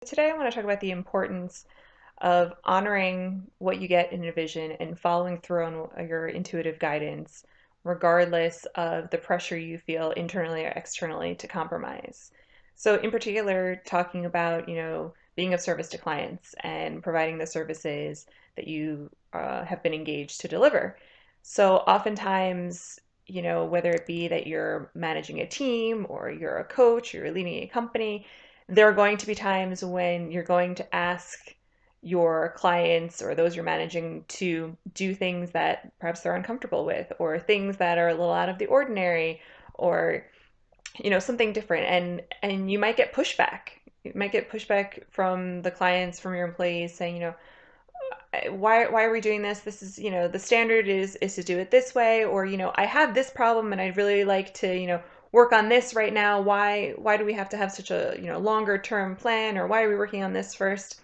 Today I want to talk about the importance of honoring what you get in a vision and following through on your intuitive guidance, regardless of the pressure you feel internally or externally to compromise. So in particular, talking about, being of service to clients and providing the services that you have been engaged to deliver. So oftentimes, whether it be that you're managing a team or you're a coach or you're leading a company, there are going to be times when you're going to ask your clients or those you're managing to do things that perhaps they're uncomfortable with, or things that are a little out of the ordinary, or something different, and you might get pushback. You might get pushback from the clients, from your employees, saying, why are we doing this? This is, the standard is to do it this way, or, I have this problem and I'd really like to, work on this right now. Why do we have to have such a, longer term plan, or why are we working on this first?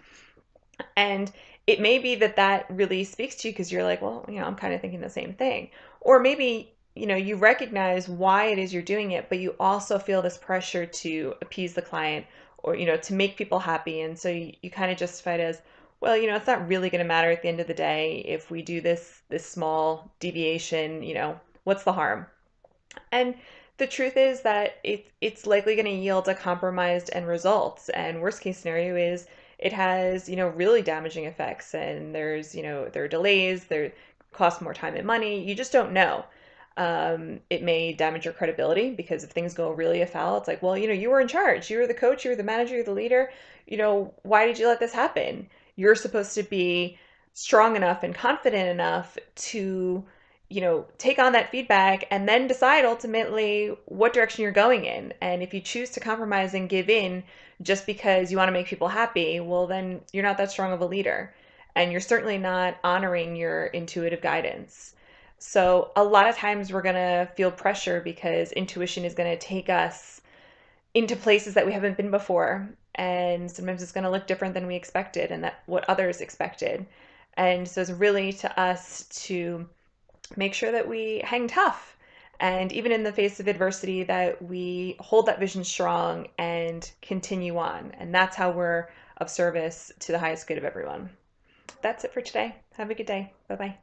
And it may be that that really speaks to you because you're like, well, I'm kind of thinking the same thing. Or maybe, you recognize why it is you're doing it, but you also feel this pressure to appease the client, or, to make people happy. And so you kind of justify it as, well, it's not really going to matter at the end of the day if we do this small deviation, what's the harm? And the truth is that it's likely going to yield a compromised end result. And worst case scenario is it has, really damaging effects. And there are delays, there costs more time and money. You just don't know. It may damage your credibility because if things go really afoul, it's like, well, you were in charge, you were the coach, you were the manager, you're the leader. Why did you let this happen? You're supposed to be strong enough and confident enough to take on that feedback and then decide ultimately what direction you're going in. And if you choose to compromise and give in just because you want to make people happy, well, then you're not that strong of a leader. And you're certainly not honoring your intuitive guidance. So a lot of times we're going to feel pressure because intuition is going to take us into places that we haven't been before. And sometimes it's going to look different than we expected and that what others expected. And so it's really to us to make sure that we hang tough, and even in the face of adversity, that we hold that vision strong and continue on. And that's how we're of service to the highest good of everyone. That's it for today. Have a good day. Bye bye.